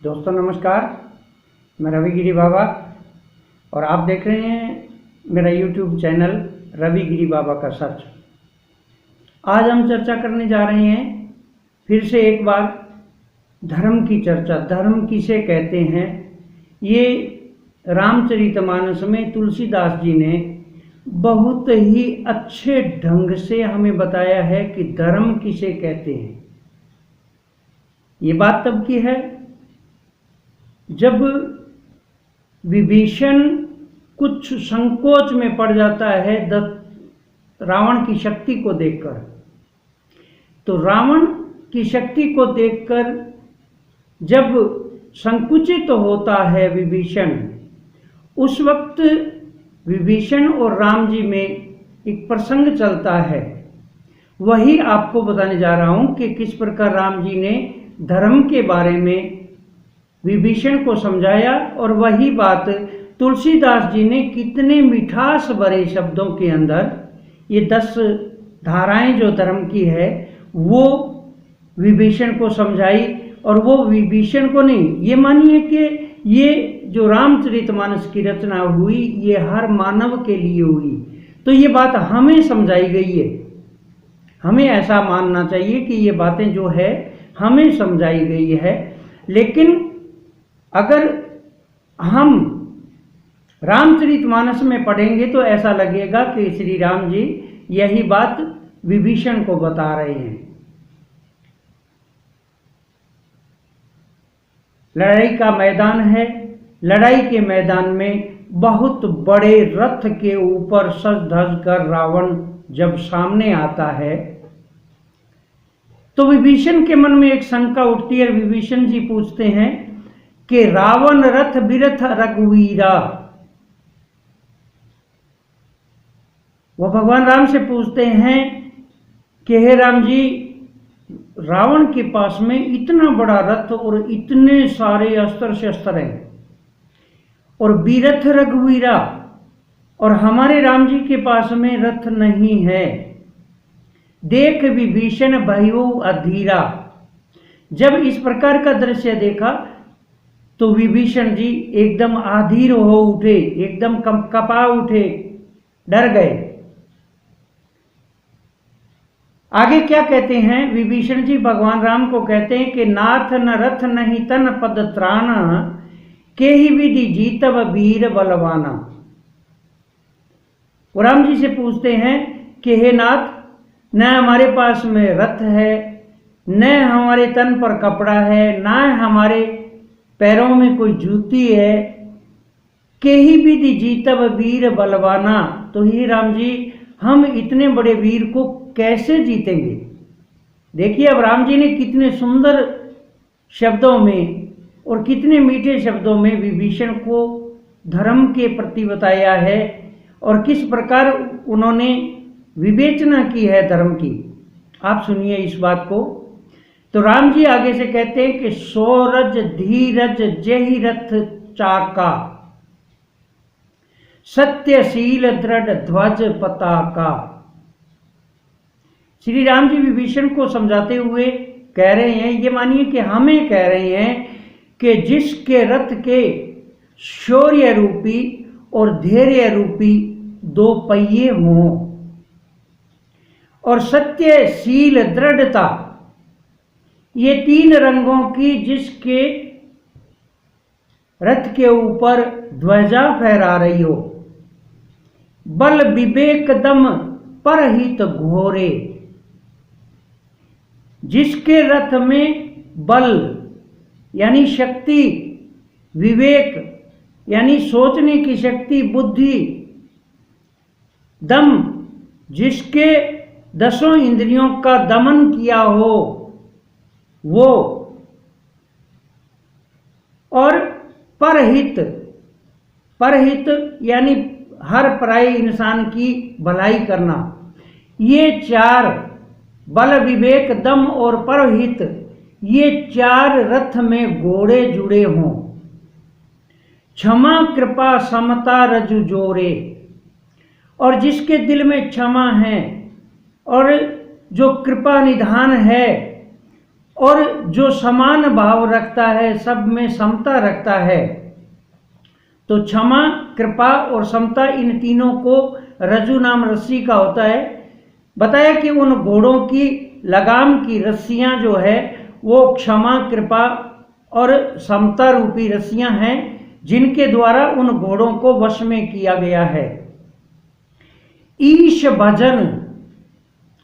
दोस्तों नमस्कार, मैं रविगिरी बाबा और आप देख रहे हैं मेरा यूट्यूब चैनल रविगिरी बाबा का सच। आज हम चर्चा करने जा रहे हैं फिर से एक बार धर्म की चर्चा। धर्म किसे कहते हैं, ये रामचरितमानस में तुलसीदास जी ने बहुत ही अच्छे ढंग से हमें बताया है कि धर्म किसे कहते हैं। ये बात तब की है जब विभीषण कुछ संकोच में पड़ जाता है रावण की शक्ति को देखकर। तो रावण की शक्ति को देखकर जब संकुचित होता है विभीषण, उस वक्त विभीषण और राम जी में एक प्रसंग चलता है। वही आपको बताने जा रहा हूं कि किस प्रकार राम जी ने धर्म के बारे में विभीषण को समझाया, और वही बात तुलसीदास जी ने कितने मिठास भरे शब्दों के अंदर ये 10 धाराएं जो धर्म की है वो विभीषण को समझाई। और वो विभीषण को नहीं, ये मानिए कि ये जो रामचरितमानस की रचना हुई ये हर मानव के लिए हुई। तो ये बात हमें समझाई गई है। हमें ऐसा मानना चाहिए कि ये बातें जो है हमें समझाई गई है। लेकिन अगर हम रामचरितमानस में पढ़ेंगे तो ऐसा लगेगा कि श्री राम जी यही बात विभीषण को बता रहे हैं। लड़ाई का मैदान है। लड़ाई के मैदान में बहुत बड़े रथ के ऊपर सज धज कर रावण जब सामने आता है तो विभीषण के मन में एक शंका उठती है। विभीषण जी पूछते हैं कि रावण रथ बिरथ रघुवीरा। वह भगवान राम से पूछते हैं कि हे राम जी, रावण के पास में इतना बड़ा रथ और इतने सारे अस्त्र शस्त्र हैं और बिरथ रघुवीरा, और हमारे राम जी के पास में रथ नहीं है। देख विभीषण भयो अधीरा। जब इस प्रकार का दृश्य देखा तो विभीषण जी एकदम अधीर हो उठे, एकदम कपा उठे, डर गए। आगे क्या कहते हैं विभीषण जी? भगवान राम को कहते हैं कि नाथ न रथ नहीं तन पद त्राण, के ही विधि जीतव वीर बलवाना। वो राम जी से पूछते हैं कि हे नाथ, न हमारे पास में रथ है, न हमारे तन पर कपड़ा है, न हमारे पैरों में कोई जूती है, के ही विधि जीतव वीर बलवाना। तो हे राम जी, हम इतने बड़े वीर को कैसे जीतेंगे? देखिए अब राम जी ने कितने सुंदर शब्दों में और कितने मीठे शब्दों में विभीषण को धर्म के प्रति बताया है और किस प्रकार उन्होंने विवेचना की है धर्म की। आप सुनिए इस बात को। तो राम जी आगे से कहते हैं कि सोरज धीरज जेहि रथ चाका, सत्यशील दृढ़ ध्वज पताका। श्री राम जी विभीषण को समझाते हुए कह रहे हैं, ये मानिए कि हमें कह रहे हैं कि जिसके रथ के शौर्य रूपी और धैर्य रूपी 2 पहिए हों और सत्यशील दृढ़ता, ये 3 रंगों की जिसके रथ के ऊपर ध्वजा फहरा रही हो। बल विवेक दम परहित घोरे, जिसके रथ में बल यानी शक्ति, विवेक यानी सोचने की शक्ति, बुद्धि, दम जिसके 10 इंद्रियों का दमन किया हो वो, और परहित, परहित यानी हर पराये इंसान की भलाई करना। ये 4 बल विवेक दम और परहित, ये 4 रथ में घोड़े जुड़े हों। क्षमा कृपा समता रजु जोरे, और जिसके दिल में क्षमा है और जो कृपा निधान है और जो समान भाव रखता है, सब में समता रखता है। तो क्षमा, कृपा और समता, इन तीनों को रज्जु नाम रस्सी का होता है। बताया कि उन घोड़ों की लगाम की रस्सियां जो है वो क्षमा, कृपा और समता रूपी रस्सियां हैं, जिनके द्वारा उन घोड़ों को वश में किया गया है। ईश भजन,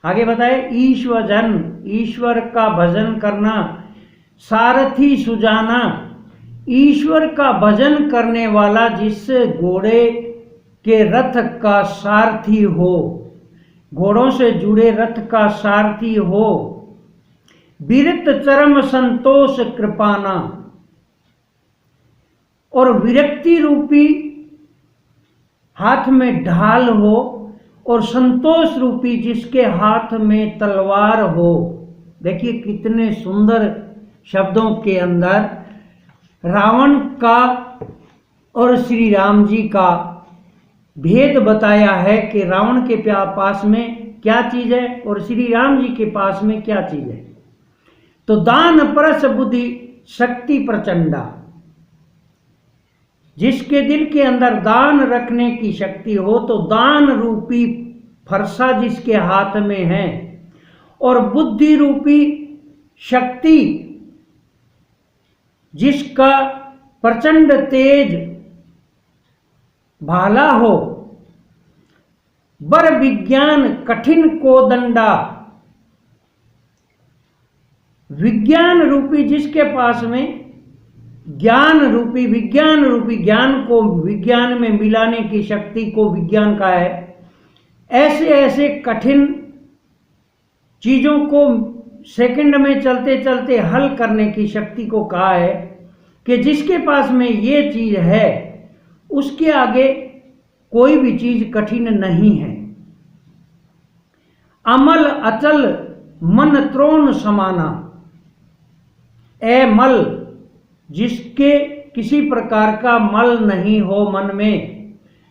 आगे बताए, ईश भजन, ईश्वर का भजन करना। सारथी सुजाना, ईश्वर का भजन करने वाला जिस घोड़े के रथ का सारथी हो, घोड़ों से जुड़े रथ का सारथी हो। विरत चरम संतोष कृपाना, और विरक्ति रूपी हाथ में ढाल हो और संतोष रूपी जिसके हाथ में तलवार हो। देखिए कितने सुंदर शब्दों के अंदर रावण का और श्री राम जी का भेद बताया है कि रावण के पास में क्या चीज है और श्री राम जी के पास में क्या चीज है। तो दान परस बुद्धि शक्ति प्रचंडा, जिसके दिल के अंदर दान रखने की शक्ति हो, तो दान रूपी फरसा जिसके हाथ में है, और बुद्धि रूपी शक्ति जिसका प्रचंड तेज भाला हो। बर विज्ञान कठिन को दंडा, विज्ञान रूपी जिसके पास में ज्ञान रूपी, विज्ञान रूपी ज्ञान को विज्ञान में मिलाने की शक्ति को विज्ञान का है। ऐसे ऐसे कठिन चीजों को सेकंड में चलते चलते हल करने की शक्ति को कहा है कि जिसके पास में ये चीज है उसके आगे कोई भी चीज कठिन नहीं है। अमल अचल मन त्रोण समाना, ए मल, जिसके किसी प्रकार का मल नहीं हो मन में।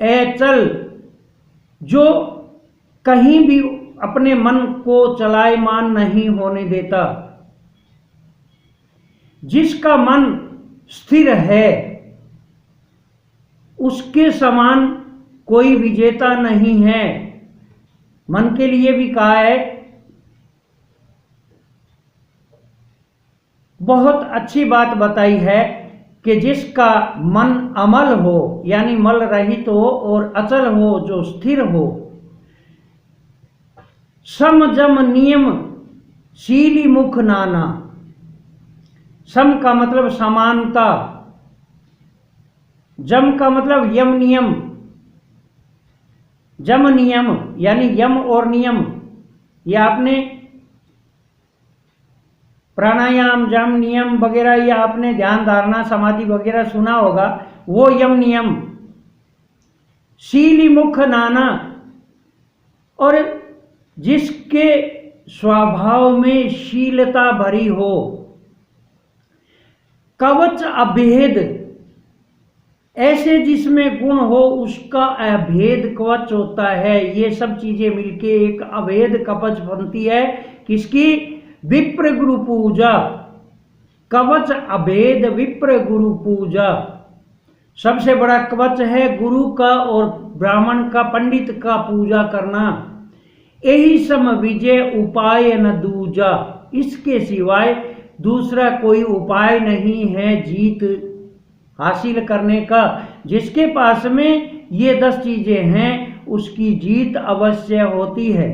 ए चल, जो कहीं भी अपने मन को चलायमान नहीं होने देता। जिसका मन स्थिर है उसके समान कोई विजेता नहीं है। मन के लिए भी कहा है। बहुत अच्छी बात बताई है कि जिसका मन अमल हो यानी मल रहित हो और अचल हो, जो स्थिर हो। सम जम नियम शीली मुख नाना, सम का मतलब समानता, जम का मतलब यम नियम, जम नियम यानी यम और नियम। ये आपने प्राणायाम, जम, नियम वगैरह ये आपने ध्यान धारणा समाधि वगैरह सुना होगा, वो यम नियम। शीली मुख नाना, और जिसके स्वभाव में शीलता भरी हो। कवच अभेद, ऐसे जिसमें गुण हो उसका अभेद कवच होता है। ये सब चीजें मिलके एक अभेद कवच बनती है। किसकी? विप्र गुरु पूजा। कवच अभेद विप्र गुरु पूजा, सबसे बड़ा कवच है गुरु का और ब्राह्मण का, पंडित का पूजा करना। यही सम विजय उपाय न दूजा, इसके सिवाय दूसरा कोई उपाय नहीं है जीत हासिल करने का। जिसके पास में ये 10 चीजें हैं उसकी जीत अवश्य होती है।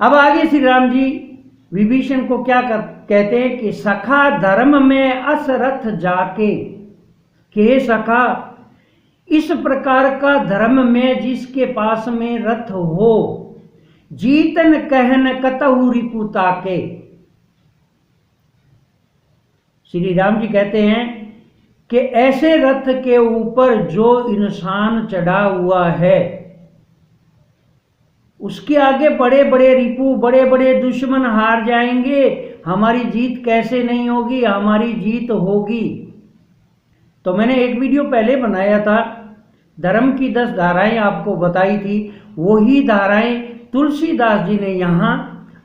अब आगे श्री राम जी विभीषण को क्या कहते हैं कि सखा धर्म में असरथ जाके, के सखा, इस प्रकार का धर्म में जिसके पास में रथ हो। जीतन कहन कतहु रिपुता के, श्री राम जी कहते हैं कि ऐसे रथ के ऊपर जो इंसान चढ़ा हुआ है उसके आगे बड़े बड़े रिपु, बड़े बड़े दुश्मन हार जाएंगे। हमारी जीत कैसे नहीं होगी? हमारी जीत होगी। तो मैंने एक वीडियो पहले बनाया था, धर्म की 10 धाराएं आपको बताई थी। वही धाराएं तुलसीदास जी ने यहाँ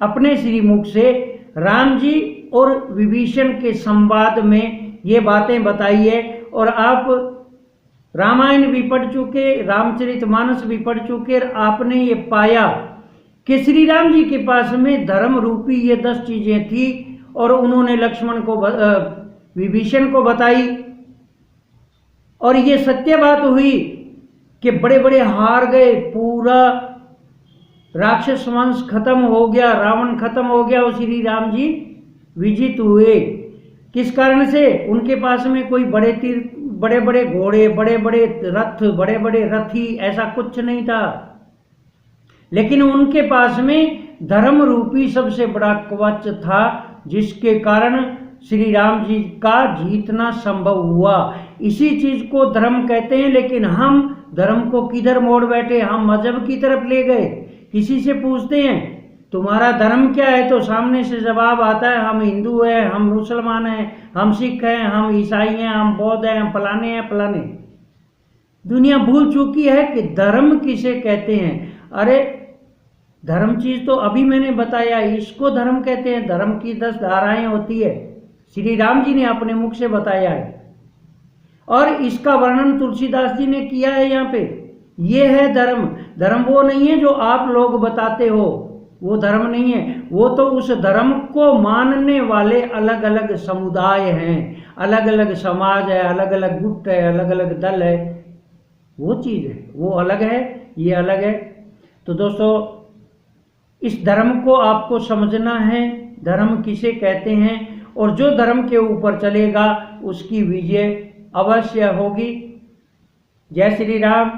अपने श्रीमुख से राम जी और विभीषण के संवाद में ये बातें बताई है। और आप रामायण भी पढ़ चुके, रामचरितमानस भी पढ़ चुके, और आपने ये पाया कि श्री राम जी के पास में धर्म रूपी ये 10 चीजें थी और उन्होंने लक्ष्मण को विभीषण को बताई। और ये सत्य बात हुई कि बड़े बड़े हार गए, पूरा राक्षस वंश खत्म हो गया, रावण खत्म हो गया और श्री राम जी विजित हुए। किस कारण से? उनके पास में कोई बड़े तीर, बड़े बड़े घोड़े, बड़े बड़े रथ, बड़े बड़े रथी ऐसा कुछ नहीं था, लेकिन उनके पास में धर्म रूपी सबसे बड़ा कवच था, जिसके कारण श्री राम जी का जीतना संभव हुआ। इसी चीज को धर्म कहते हैं। लेकिन हम धर्म को किधर मोड़ बैठे, हम मजहब की तरफ ले गए। किसी से पूछते हैं तुम्हारा धर्म क्या है, तो सामने से जवाब आता है हम हिंदू हैं, हम मुसलमान हैं, हम सिख हैं, हम ईसाई हैं, हम बौद्ध हैं, हम फलाने हैं फलाने। दुनिया भूल चुकी है कि धर्म किसे कहते हैं। अरे धर्म चीज तो अभी मैंने बताया, इसको धर्म कहते हैं। धर्म की 10 धाराएं होती है, श्री राम जी ने अपने मुख से बताया है, और इसका वर्णन तुलसीदास जी ने किया है यहाँ पे। ये है धर्म। धर्म वो नहीं है जो आप लोग बताते हो, वो धर्म नहीं है। वो तो उस धर्म को मानने वाले अलग अलग समुदाय हैं, अलग अलग समाज है, अलग अलग गुट है, अलग अलग दल है, वो चीज है, वो अलग है, ये अलग है। तो दोस्तों इस धर्म को आपको समझना है, धर्म किसे कहते हैं, और जो धर्म के ऊपर चलेगा उसकी विजय अवश्य होगी। जय श्री राम,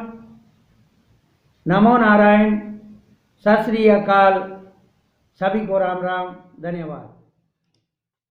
नमो नारायण, सत श्री अकाल, सभी को राम राम, धन्यवाद।